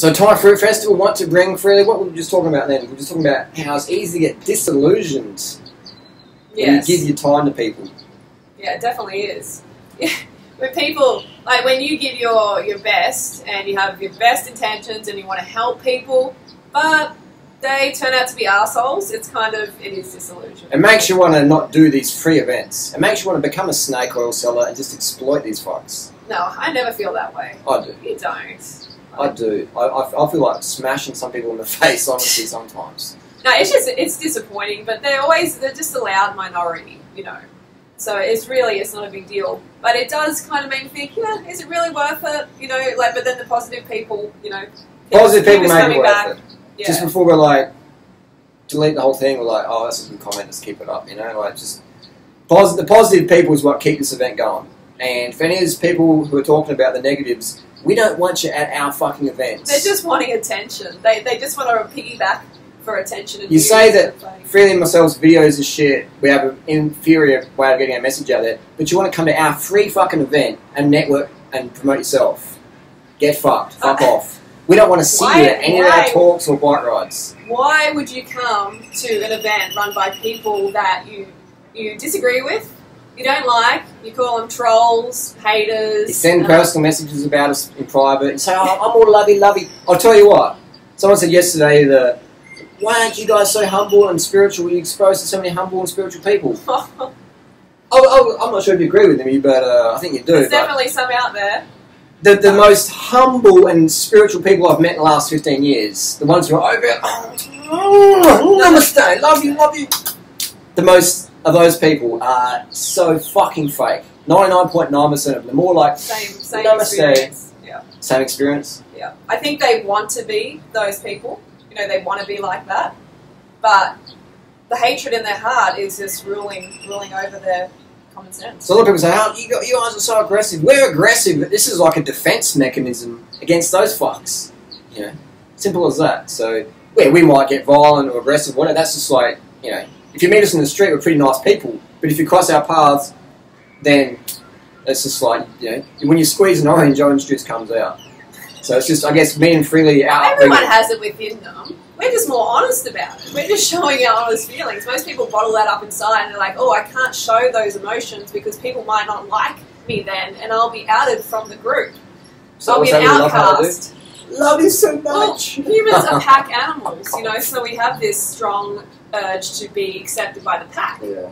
So Thai Fruit Festival want to bring freely. What were we just talking about then? We were just talking about how it's easy to get disillusioned when you give your time to people. Yeah, it definitely is. Yeah. When people, like when you give your best and you have your best intentions and you want to help people, but they turn out to be assholes, it is disillusionment. It makes you want to not do these free events. It makes you want to become a snake oil seller and just exploit these fucks. No, I never feel that way. I do. You don't. I do. I feel like smashing some people in the face, honestly, sometimes. No, it's disappointing, but they're just a loud minority, you know. So it's not a big deal. But it does kind of make me think, yeah, is it really worth it? You know, like, but then the positive people, you know. Positive people make it worth back. it. Yeah. Just before we're like, delete the whole thing, we're like, oh, that's a good comment, let's keep it up, you know? Like, just, the positive people is what keep this event going. And if any of those people who are talking about the negatives, we don't want you at our fucking events. They're just wanting attention. They just want to piggyback for attention. And you say that Freely and myself's videos are shit, we have an inferior way of getting our message out there, but you want to come to our free fucking event and network and promote yourself. Get fucked. Fuck off. We don't want to see you at any of our talks or bike rides. Why would you come to an event run by people that you disagree with, you don't like, you call them trolls, haters... You send personal messages about us in private and say, oh, I'm all lovey-lovey. I'll tell you what, someone said yesterday that, why aren't you guys so humble and spiritual? You're exposed to so many humble and spiritual people. I'm not sure if you agree with me, but I think you do. There's definitely some out there. The most humble and spiritual people I've met in the last 15 years, the ones who are over, namaste, love you. The most of those people are so fucking fake. 99.9% of them. They're more like, same namaste. Experience. Yeah. Same experience? Yeah. I think they want to be those people. You know, they want to be like that. But the hatred in their heart is just ruling over their common sense. So a lot of people say, oh, you guys are so aggressive. We're aggressive, but this is like a defense mechanism against those fucks. You know, simple as that. So, we might get violent or aggressive, whatever. That's just like, you know, if you meet us in the street, we're pretty nice people. But if you cross our paths, then it's just like, you know, when you squeeze an orange juice comes out. So it's just, I guess, me and Freely out. Everyone has it within them. We're just more honest about it. We're just showing our honest feelings. Most people bottle that up inside and they're like, oh, I can't show those emotions because people might not like me then and I'll be outed from the group. So I'll be an outcast. Love you so much. Well, humans are pack animals, you know, so we have this strong urge to be accepted by the pack. Yeah.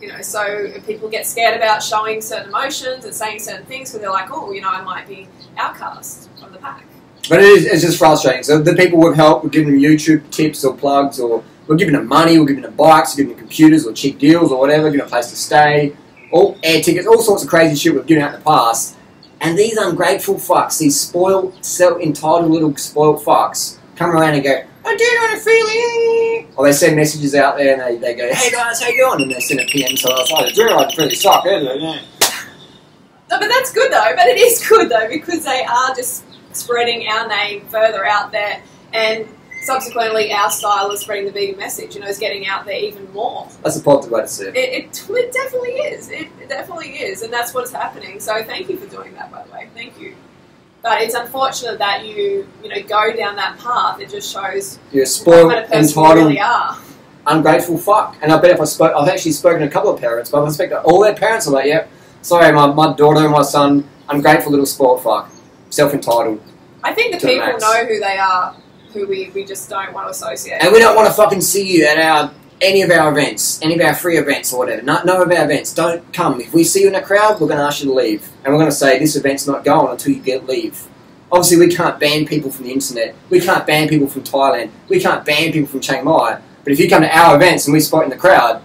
You know, so people get scared about showing certain emotions and saying certain things because they're like, oh, you know, I might be outcast from the pack. But it's just frustrating. So the people we've helped, we're giving them YouTube tips or plugs, or we're giving them money, we're giving them bikes, we're giving them computers or cheap deals or whatever, giving them a place to stay, all air tickets, all sorts of crazy shit we've given out in the past. And these ungrateful fucks, these spoiled, self-entitled little spoiled fucks, come around and go, I do want to feel it. Or they send messages out there and they go, hey guys, how you going? And they send a PM to us, I do really suck, isn't it? Yeah. No, but that's good though. But it is good though because they are just spreading our name further out there, and subsequently our style of spreading the vegan message, you know, is getting out there even more. That's a positive way to see it. It definitely is. It definitely is, and that's what's happening. So thank you for doing that, by the way. Thank you. But it's unfortunate that you go down that path. It just shows you're a spoiled, what kind of person you really are. Ungrateful fuck. And I bet I've actually spoken to a couple of parents, but I suspect that all their parents are like, yep, sorry, my daughter and my son, ungrateful little spoiled fuck. Self-entitled. I think the people know who they are, who we just don't want to associate. And we don't want to fucking see you at any of our events, any of our free events or whatever. None of our events. Don't come. If we see you in a crowd, we're going to ask you to leave. And we're going to say, this event's not going until you leave. Obviously, we can't ban people from the internet. We can't ban people from Thailand. We can't ban people from Chiang Mai. But if you come to our events and we spot in the crowd,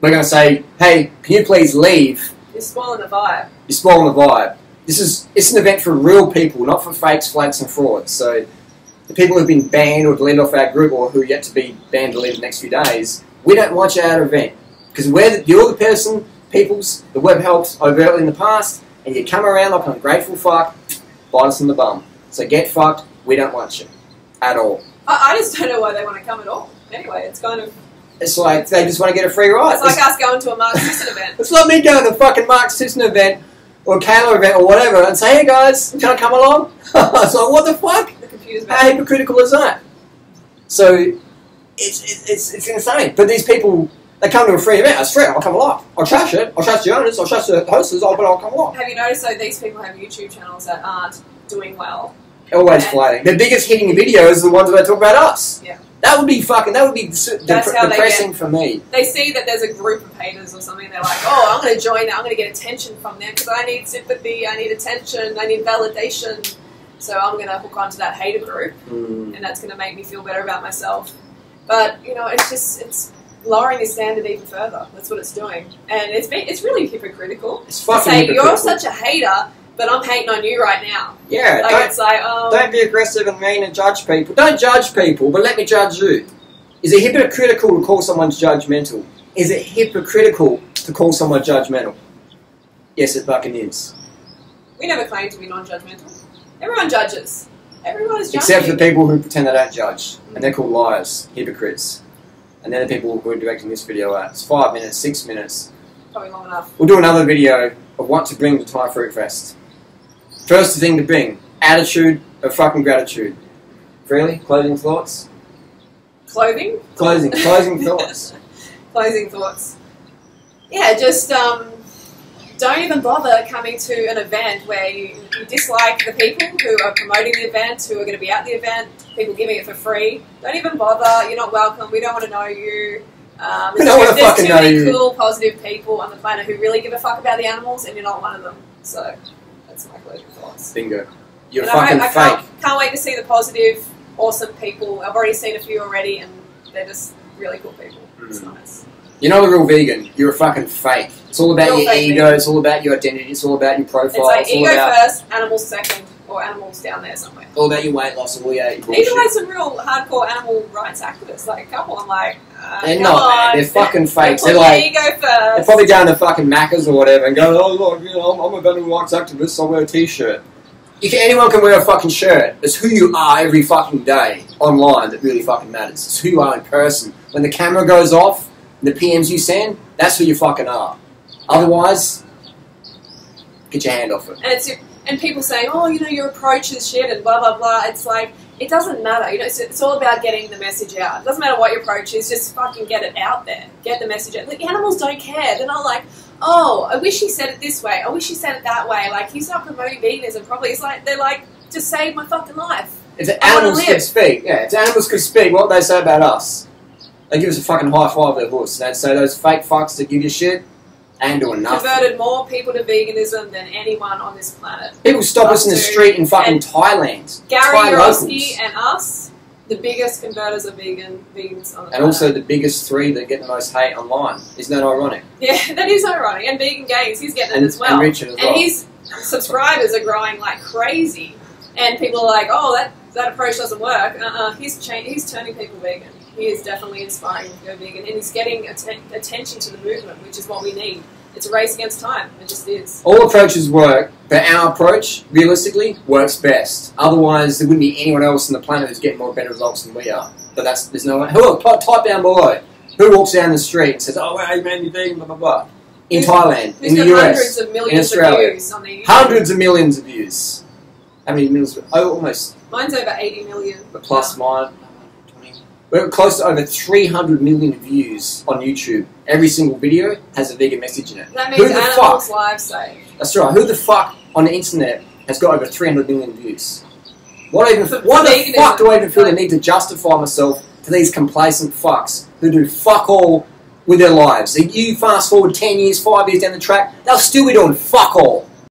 we're going to say, hey, can you please leave? You're spoiling the vibe. You're spoiling the vibe. It's an event for real people, not for fakes, flakes and frauds. So the people who've been banned or deleted off our group or who are yet to be banned or deleted the next few days, we don't want you at our event. Because you're the peoples the web helped overtly in the past, and you come around like an ungrateful fuck, bite us in the bum. So get fucked, we don't want you. At all. I just don't know why they want to come at all. Anyway, it's kind of... It's like they just want to get a free ride. It's like us going to a Mark Sisson event. It's like me going to a fucking Mark Sisson event or a Kayla event or whatever and say, hey guys, can I come along? It's like, what the fuck? The confused How about. hypocritical is that? So it's insane. But these people, they come to a free event. It's free. I'll come along. I'll trash it. I'll trash the owners. I'll trash the hosts. But I'll come along. Have you noticed though these people have YouTube channels that aren't doing well? Always flating. The biggest hitting videos are the ones that talk about us. Yeah. That would be depressing for me. They see that there's a group of haters or something. They're like, oh, I'm going to join that. I'm going to get attention from them because I need sympathy. I need attention. I need validation. So I'm going to hook onto that hater group, and that's going to make me feel better about myself. But you know, it's lowering the standard even further. That's what it's doing, and it's really hypocritical. It's fucking to say hypocritical. You're such a hater, but I'm hating on you right now. Yeah, like it's like don't be aggressive and mean and judge people. Don't judge people, but let me judge you. Is it hypocritical to call someone judgmental? Is it hypocritical to call someone judgmental? Yes, it fucking is. We never claim to be non-judgmental. Everyone judges. Everyone is judging. Except for the people who pretend they don't judge, and they're called liars, hypocrites. And they're the people who are directing this video at. It's 5 minutes, 6 minutes. Probably long enough. We'll do another video of what to bring to Thai Fruit Fest. First thing to bring, attitude of fucking gratitude. Really? Closing thoughts? Clothing? Closing thoughts. Closing thoughts. Yeah, just don't even bother coming to an event where you dislike the people who are promoting the event, who are going to be at the event, people giving it for free. Don't even bother. You're not welcome. We don't want to know you. There's too many cool, positive people on the planet who really give a fuck about the animals, and you're not one of them. So that's my closing thoughts. Bingo. You're fucking fake. Can't wait to see the positive, awesome people. I've already seen a few already, and they're just really cool people. It's nice. You're not a real vegan. You're a fucking fake. It's all about your ego. Vegan. It's all about your identity. It's all about your profile. It's like it's ego all about, first, animals second, or animals down there somewhere. all about your weight loss. All about your bullshit. Even like some real hardcore animal rights activists, like a couple, I'm like, they're not, man. They're fucking fakes. They're like, like, ego first. they're probably going to fucking Macca's or whatever and go, oh look, you know, I'm a animal rights activist, so I'll wear a t-shirt. Anyone can wear a fucking shirt. It's who you are every fucking day online that really fucking matters. It's who you are in person. When the camera goes off, the PMs you send, that's who you fucking are. Otherwise, get your hand off it. And people saying, oh, you know, your approach is shit and blah, blah, blah. It's like, it doesn't matter. You know, it's all about getting the message out. It doesn't matter what your approach is, just fucking get it out there. Get the message out. The animals don't care. They're not like, oh, I wish he said it this way. I wish he said it that way. Like, he's not promoting veganism properly. It's like, they're like, just save my fucking life. If the animals could speak, if the animals could speak, what would they say about us? They give us a fucking high five their horse. They'd say those fake fucks that give you shit ain't doing nothing. Converted more people to veganism than anyone on this planet. People stop us in the street in fucking Thailand. Gary Yorosky and us, the biggest converters of vegans on the planet. And also the biggest 3 that get the most hate online. Isn't that ironic? Yeah, that is ironic. And Vegan Gains, he's getting it as well. And Richard as well. And his subscribers are growing like crazy. And people are like, oh, that approach doesn't work. He's turning people vegan. He is definitely inspiring them to go vegan, and he's getting attention to the movement, which is what we need. It's a race against time. It just is. All approaches work, but our approach, realistically, works best. Otherwise, there wouldn't be anyone else on the planet who's getting more better results than we are. But there's no one. Type down below. Who walks down the street and says, "Oh, wow, you made me vegan," blah blah blah. In Thailand, in the US, hundreds of millions in Australia, of views on the hundreds of millions of views. How many millions? Oh, almost. Mine's over 80 million. But plus mine. We're close to over 300 million views on YouTube. Every single video has a vegan message in it. That means animals' lives saved. That's right. Who the fuck on the internet has got over 300 million views? Why the fuck do I even feel the need to justify myself to these complacent fucks who do fuck all with their lives? You fast forward 10 years, 5 years down the track, they'll still be doing fuck all.